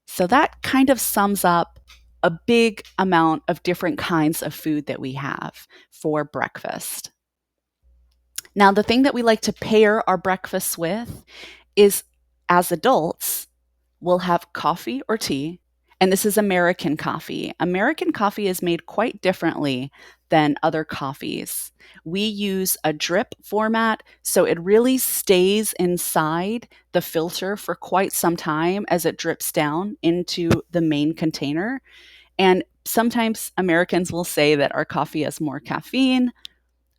So that kind of sums up a big amount of different kinds of food that we have for breakfast. Now, the thing that we like to pair our breakfasts with is, as adults, we'll have coffee or tea, and this is American coffee. American coffee is made quite differently than other coffees. We use a drip format, so it really stays inside the filter for quite some time as it drips down into the main container. And sometimes Americans will say that our coffee has more caffeine.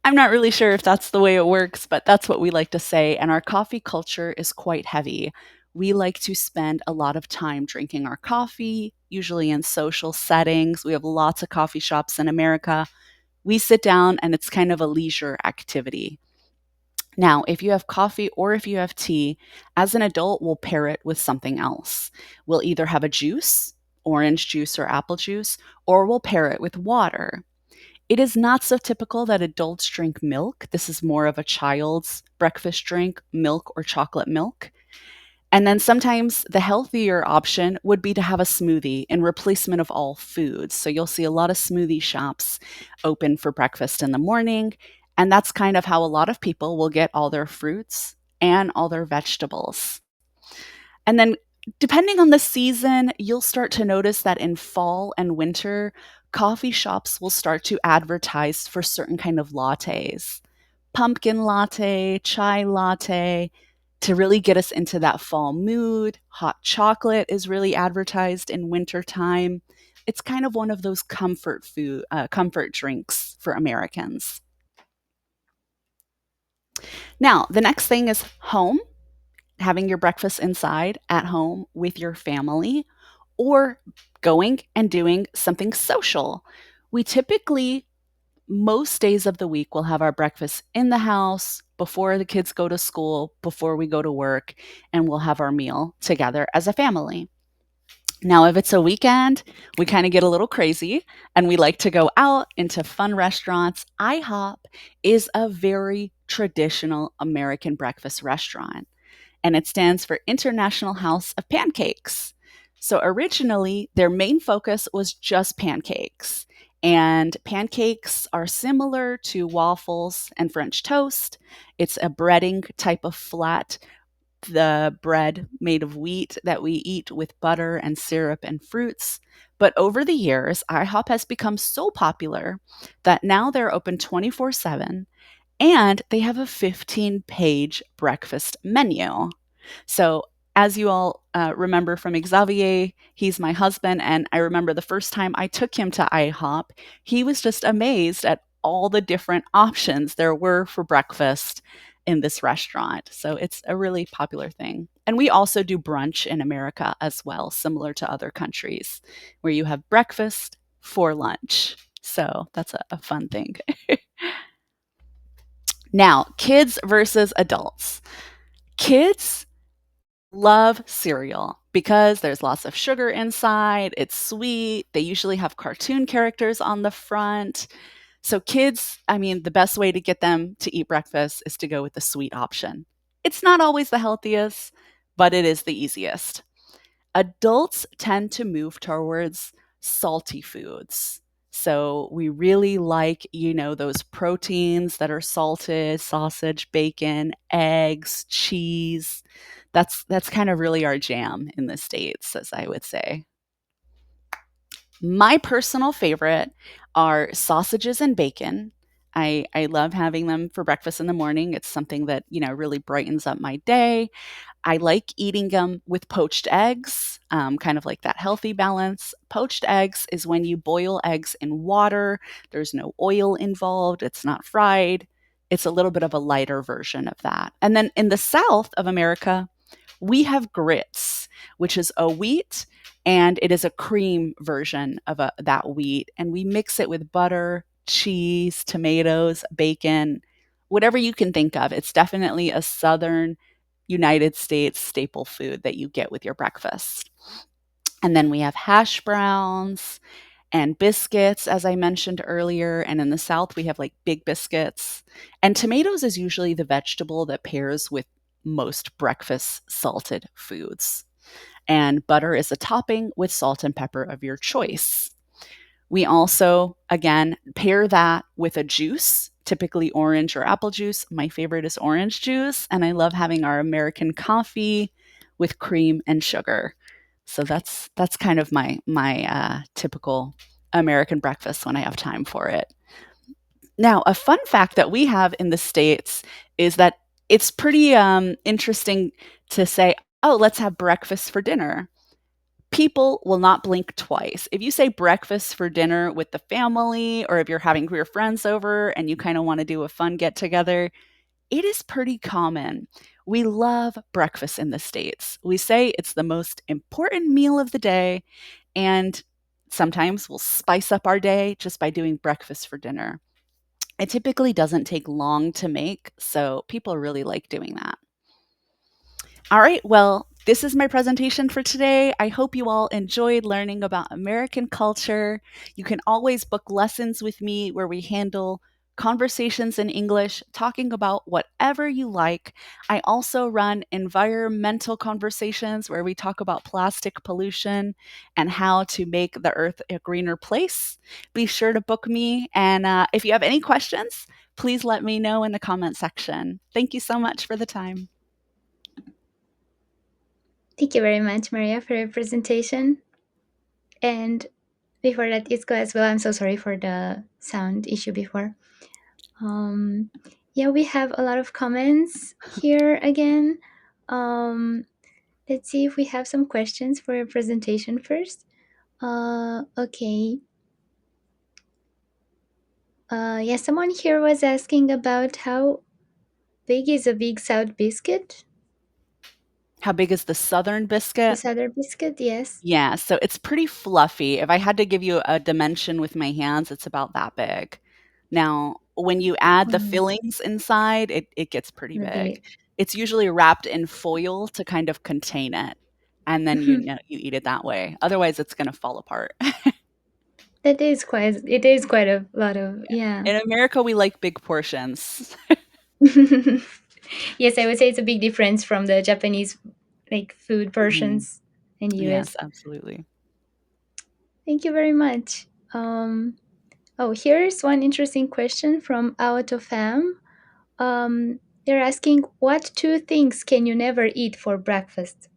I'm not really sure if that's the way it works, but that's what we like to say. And our coffee culture is quite heavy. we like to spend a lot of time drinking our coffee, usually in social settings. We have lots of coffee shops in America. We sit down and it's kind of a leisure activity. Now, if you have coffee or if you have tea, as an adult, we'll pair it with something else. We'll either have a juice, orange juice or apple juice, or we'll pair it with water. It is not so typical that adults drink milk. This is more of a child's breakfast drink, milk or chocolate milk. And then sometimes the healthier option would be to have a smoothie in replacement of all foods. So you'll see a lot of smoothie shops open for breakfast in the morning. And that's kind of how a lot of people will get all their fruits and all their vegetables. And then depending on the season, you'll start to notice that in fall and winter, coffee shops will start to advertise for certain kind of lattes. Pumpkin latte, chai latte, to really get us into that fall mood. Hot chocolate is really advertised in wintertime. It's kind of one of those comfort drinks for Americans. Now, the next thing is home, having your breakfast inside at home with your family, or going and doing something social. We typically, most days of the week, will have our breakfast in the house before the kids go to school, before we go to work, and we'll have our meal together as a family. Now, if it's a weekend, we kind of get a little crazy and we like to go out into fun restaurants. IHOP is a very traditional American breakfast restaurant, and it stands for International House of Pancakes. So originally, their main focus was just pancakes. And pancakes are similar to waffles and French toast. It's a breading type of flat, the bread made of wheat that we eat with butter and syrup and fruits. But over the years, IHOP has become so popular that now they're open 24/7 and they have a 15-page breakfast menu. So as you all remember from Xavier, he's my husband, and I remember the first time I took him to IHOP, he was just amazed at all the different options there were for breakfast in this restaurant. So it's a really popular thing. And we also do brunch in America as well, similar to other countries, where you have breakfast for lunch. So that's a fun thing. Now, kids versus adults. Kids love cereal because there's lots of sugar inside. It's sweet. They usually have cartoon characters on the front. So kids, the best way to get them to eat breakfast is to go with the sweet option. It's not always the healthiest, but it is the easiest. Adults tend to move towards salty foods. So we really like, those proteins that are salted, sausage, bacon, eggs, cheese. That's kind of really our jam in the States, as I would say. My personal favorite are sausages and bacon. I love having them for breakfast in the morning. It's something that, really brightens up my day. I like eating them with poached eggs, kind of like that healthy balance. Poached eggs is when you boil eggs in water. There's no oil involved. It's not fried. It's a little bit of a lighter version of that. And then in the South of America, we have grits, which is a wheat, and it is a cream version of that wheat. And we mix it with butter, cheese, tomatoes, bacon, whatever you can think of. It's definitely a Southern United States staple food that you get with your breakfast. And then we have hash browns and biscuits, as I mentioned earlier. And in the South, we have like big biscuits. And tomatoes is usually the vegetable that pairs with most breakfast salted foods. And butter is a topping with salt and pepper of your choice. We also, again, pair that with a juice, typically orange or apple juice. My favorite is orange juice, and I love having our American coffee with cream and sugar. So that's kind of my typical American breakfast when I have time for it. Now, a fun fact that we have in the States is that it's pretty interesting to say, oh, let's have breakfast for dinner. People will not blink twice. If you say breakfast for dinner with the family, or if you're having your friends over and you kind of want to do a fun get together, it is pretty common We love breakfast in the States. We say it's the most important meal of the day, and sometimes we'll spice up our day just by doing breakfast for dinner. It typically doesn't take long to make, so people really like doing that. All right, well, this is my presentation for today. I hope you all enjoyed learning about American culture. You can always book lessons with me where we handle conversations in English, talking about whatever you like. I also run environmental conversations where we talk about plastic pollution and how to make the earth a greener place. Be sure to book me. And if you have any questions, please let me know in the comment section. Thank you so much for the time. Thank you very much, Maria, for your presentation. And before that, Isco as well. I'm so sorry for the sound issue before. Yeah, we have a lot of comments here again. Let's see if we have some questions for your presentation first. Okay. Yeah, someone here was asking about how big is a big South biscuit? How big is the Southern The biscuit? Southern biscuit, yes. Yeah, so it's pretty fluffy. If I had to give you a dimension with my hands, it's about that big. Now, when you add the fillings inside, it gets pretty big. Big. It's usually wrapped in foil to kind of contain it, and then you eat it that way. Otherwise, it's going to fall apart. It is quite a lot of, yeah. In America, we like big portions. Yes, I would say it's a big difference from the Japanese like food portions in US. Yes, absolutely. Thank you very much. Here's one interesting question from Autofam. They're asking, what two things can you never eat for breakfast?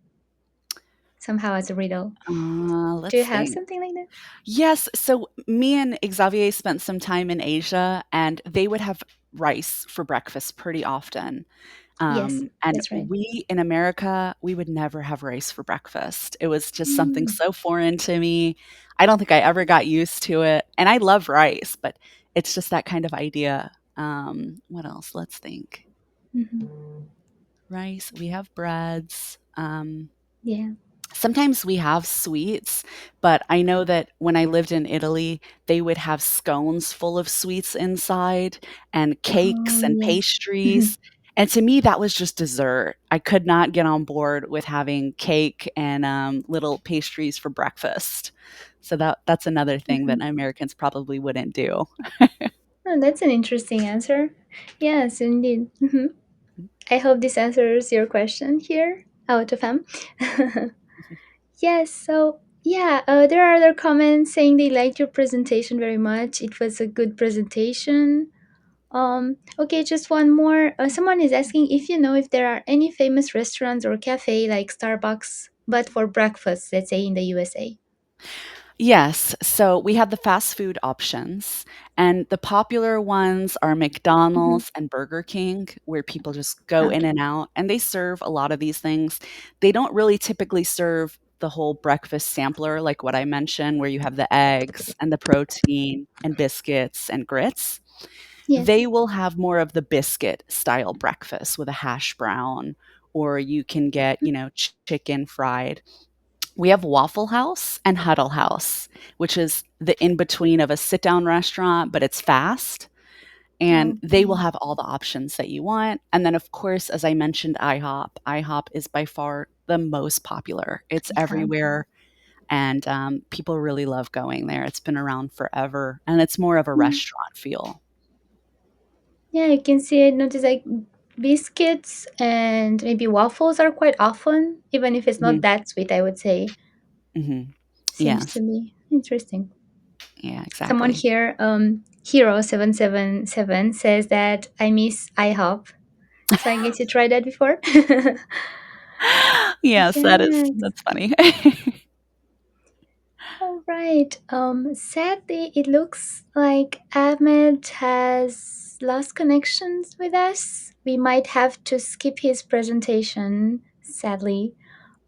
Somehow as a riddle. Let's Do you have think. something like that? Yes. So me and Xavier spent some time in Asia, and they would have rice for breakfast pretty often. Yes, And that's right. we in America, we would never have rice for breakfast. It was just something so foreign to me. I don't think I ever got used to it. And I love rice, but it's just that kind of idea. What else? Let's think. Rice, we have breads. Yeah. Sometimes we have sweets, but I know that when I lived in Italy, they would have scones full of sweets inside and cakes and yes. pastries. And to me, that was just dessert. I could not get on board with having cake and little pastries for breakfast. So that's another thing that Americans probably wouldn't do. Oh, that's an interesting answer. Yes, indeed. I hope this answers your question here, Autofam. Yes, so yeah, there are other comments saying they liked your presentation very much. It was a good presentation. Okay, just one more. Someone is asking if you know if there are any famous restaurants or cafe like Starbucks, but for breakfast, let's say in the USA. Yes. So we have the fast food options, and the popular ones are McDonald's and Burger King, where people just go in and out, and they serve a lot of these things. They don't really typically serve the whole breakfast sampler, like what I mentioned, where you have the eggs and the protein and biscuits and grits. Yes. They will have more of the biscuit style breakfast with a hash brown, or you can get, chicken fried. We have Waffle House and Huddle House, which is the in between of a sit down restaurant, but it's fast. And they will have all the options that you want. And then, of course, as I mentioned, IHOP. IHOP is by far the most popular. It's everywhere. And people really love going there. It's been around forever. And it's more of a restaurant feel. Yeah, you can see it. Notice like biscuits and maybe waffles are quite often, even if it's not that sweet, I would say. Seems to be interesting. Yeah, exactly. Someone here, Hero777 says that I miss IHOP. So I guess you tried that before? Yes, that's funny. All right. Sadly, it looks like Ahmed has lost connections with us. We might have to skip his presentation, sadly.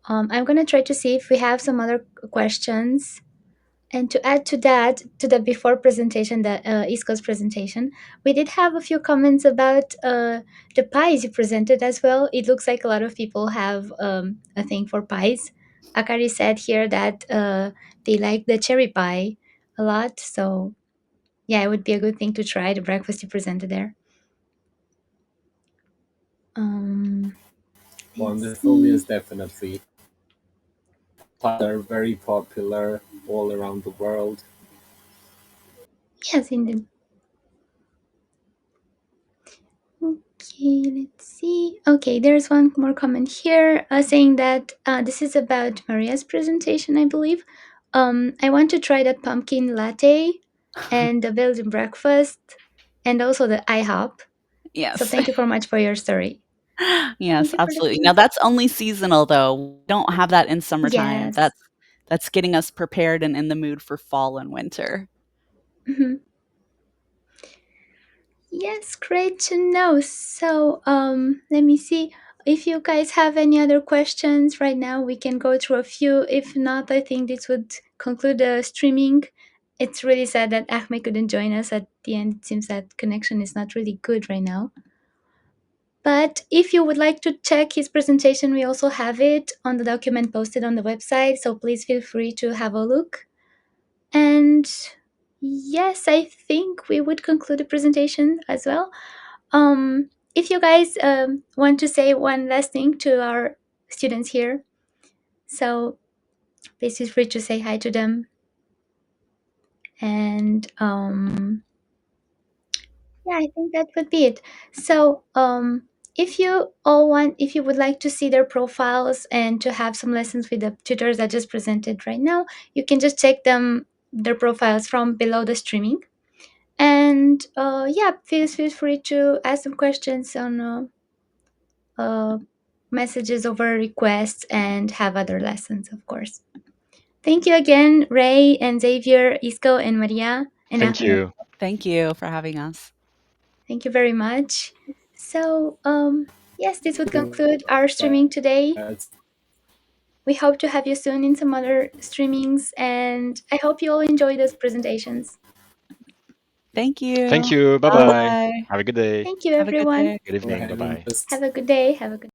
I'm going to try to see if we have some other questions. And to add to that, to the before presentation, the Isco's presentation, we did have a few comments about the pies you presented as well. It looks like a lot of people have a thing for pies. Akari said here that they like the cherry pie a lot. So yeah, it would be a good thing to try, the breakfast you presented there. Wonderful, yes, definitely. Pies are very popular all around the world. Yes, indeed. Okay, let's see. Okay, there's one more comment here saying that this is about Maria's presentation, I believe. I want to try that pumpkin latte and the Belgian breakfast and also the IHOP. Yes. So thank you so much for your story. Yes, you for absolutely. listening. Now that's only seasonal though. We don't have that in summertime. Yes. That's getting us prepared and in the mood for fall and winter. Mhm. Yes, great to know. So let me see. If you guys have any other questions right now, we can go through a few. If not, I think this would conclude the streaming. It's really sad that Ahmed couldn't join us at the end. It seems that connection is not really good right now. But if you would like to check his presentation, we also have it on the document posted on the website. So please feel free to have a look. And yes, I think we would conclude the presentation as well. If you guys want to say one last thing to our students here, so please feel free to say hi to them. And yeah, I think that would be it. So if you would like to see their profiles and to have some lessons with the tutors I just presented right now, you can just check their profiles from below the streaming. And yeah, feel free to ask some questions on messages over requests and have other lessons, of course. Thank you again, Ray and Xavier, Isco and Maria and Thank Ahmed. you. Thank you for having us. Thank you very much. So yes, this would conclude our streaming today. We hope to have you soon in some other streamings, and I hope you all enjoy those presentations. Thank you. Thank you. Bye bye. Bye. Have a good day. Thank you, Have a good everyone. day. Good evening. Bye bye. Have a good day. Have a good